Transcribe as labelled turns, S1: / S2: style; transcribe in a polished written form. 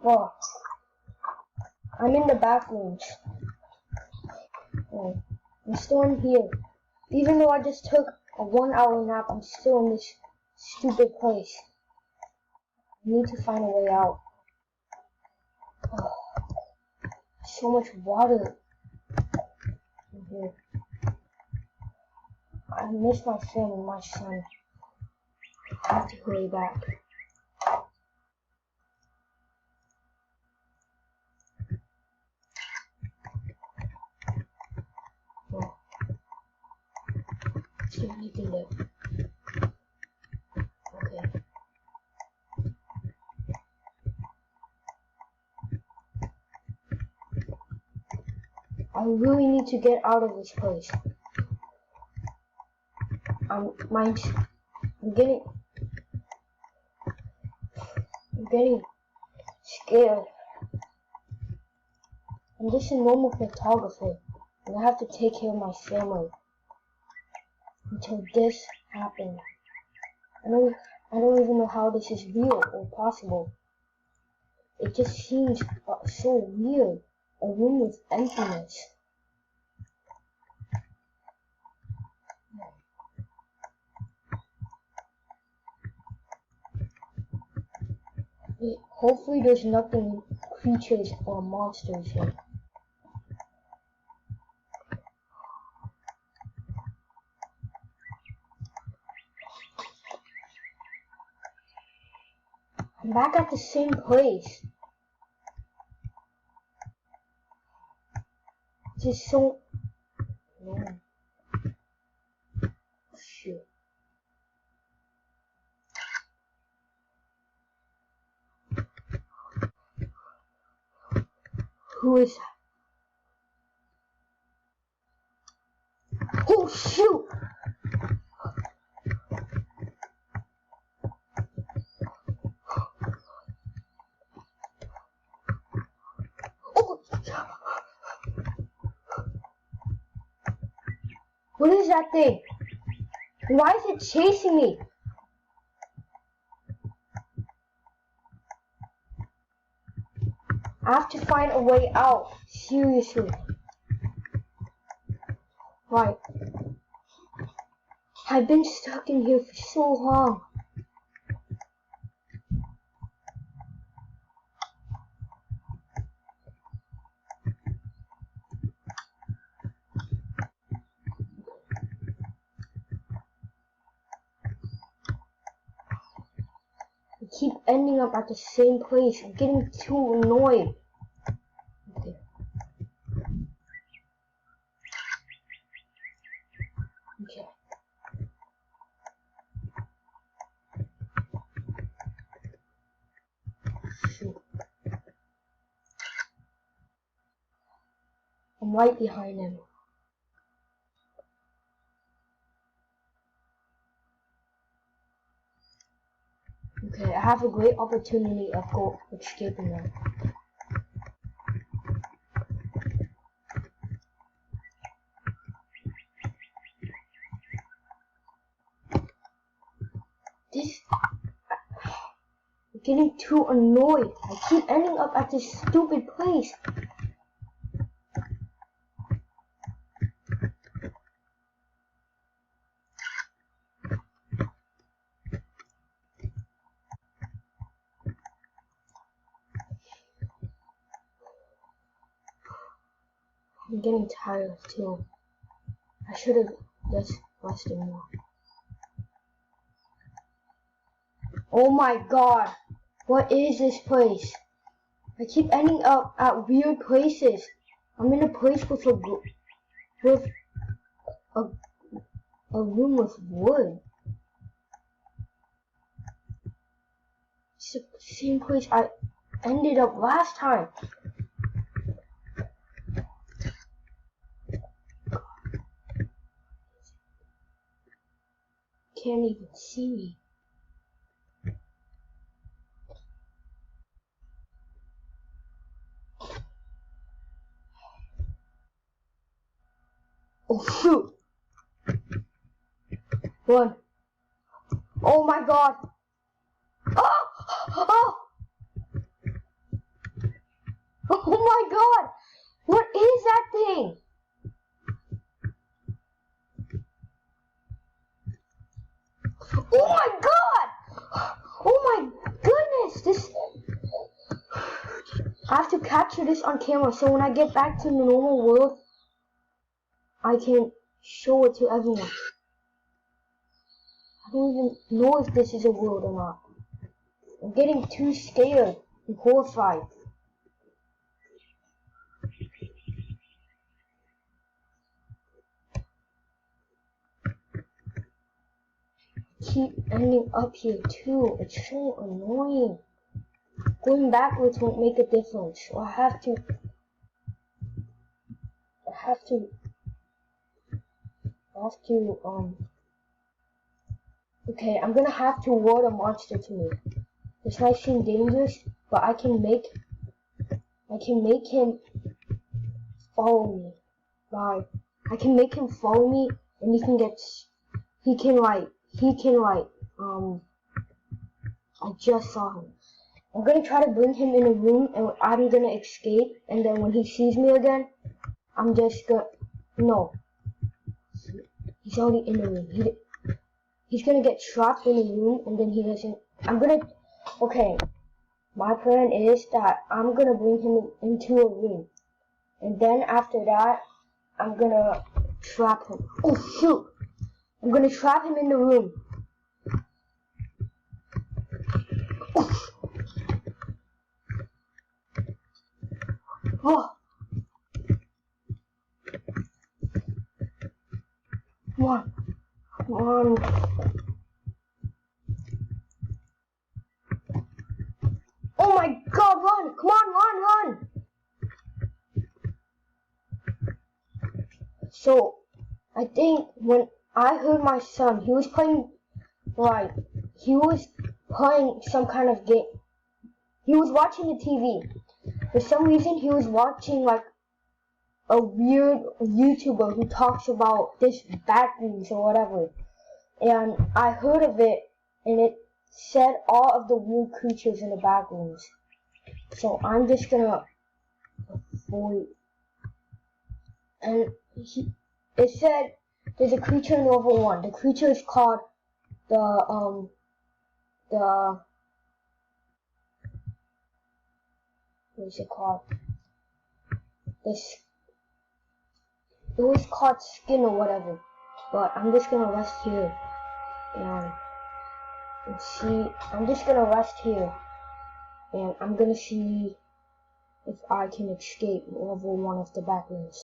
S1: Oh, I'm in the backrooms. Oh, I'm still in here. Even though I just took a 1-hour nap, I'm still in this stupid place. I need to find a way out. Oh, so much water in here. I miss my family, my son. I have to hurry back. Oh. Is there anything there? Okay. I really need to get out of this place. I'm getting scared. I'm just a normal photographer, and I have to take care of my family until this happens. I don't even know how this is real or possible. It just seems so weird. A room with emptiness. Hopefully there's nothing, creatures or monsters here. I'm back at the same place. This is so... No. Shit. Who is that? Oh shoot! Oh! What is that thing? Why is it chasing me? I have to find a way out. Seriously. Right. I've been stuck in here for so long. I keep ending up at the same place. I'm getting too annoyed. Okay. Okay. Shoot. I'm right behind him. Okay, I have a great opportunity of escaping them. I'm getting too annoyed. I keep ending up at this stupid place. I'm getting tired too. I should have just rested more. Oh my god! What is this place? I keep ending up at weird places. I'm in a place with a room with wood. It's the same place I ended up last time. Can't even see me. Oh shoot! Run! Oh my god! Oh! Oh! Oh my god! What is that thing? Oh my god! Oh my goodness! This... I have to capture this on camera so when I get back to the normal world, I can show it to everyone. I don't even know if this is a world or not. I'm getting too scared and horrified. Keep ending up here too. It's so annoying. Going backwards won't make a difference. So I have to okay, I'm gonna have to ward a monster to me. This might seem dangerous, but I can make him follow me. I can make him follow me, and I just saw him. I'm gonna try to bring him in a room, and I'm gonna escape, and then when he sees me again, I'm just gonna, no. He's already in the room. He's gonna get trapped in a room, and then he doesn't, okay. My plan is that I'm gonna bring him into a room. And then after that, I'm gonna trap him. Oh shoot! I'm gonna trap him in the room. Oh! Come on. Come on. Oh my god, run! Come on, run! So, I think when I heard my son, he was playing some kind of game. He was watching the TV. For some reason, he was watching like a weird YouTuber who talks about this backrooms or whatever. And I heard of it, and it said all of the weird creatures in the backrooms. So I'm just gonna avoid. And it said there's a creature in level 1. The creature is called what is it called? It was called skin or whatever. But I'm just gonna rest here and see. I'm just gonna rest here, and I'm gonna see if I can escape level 1 of the backrooms.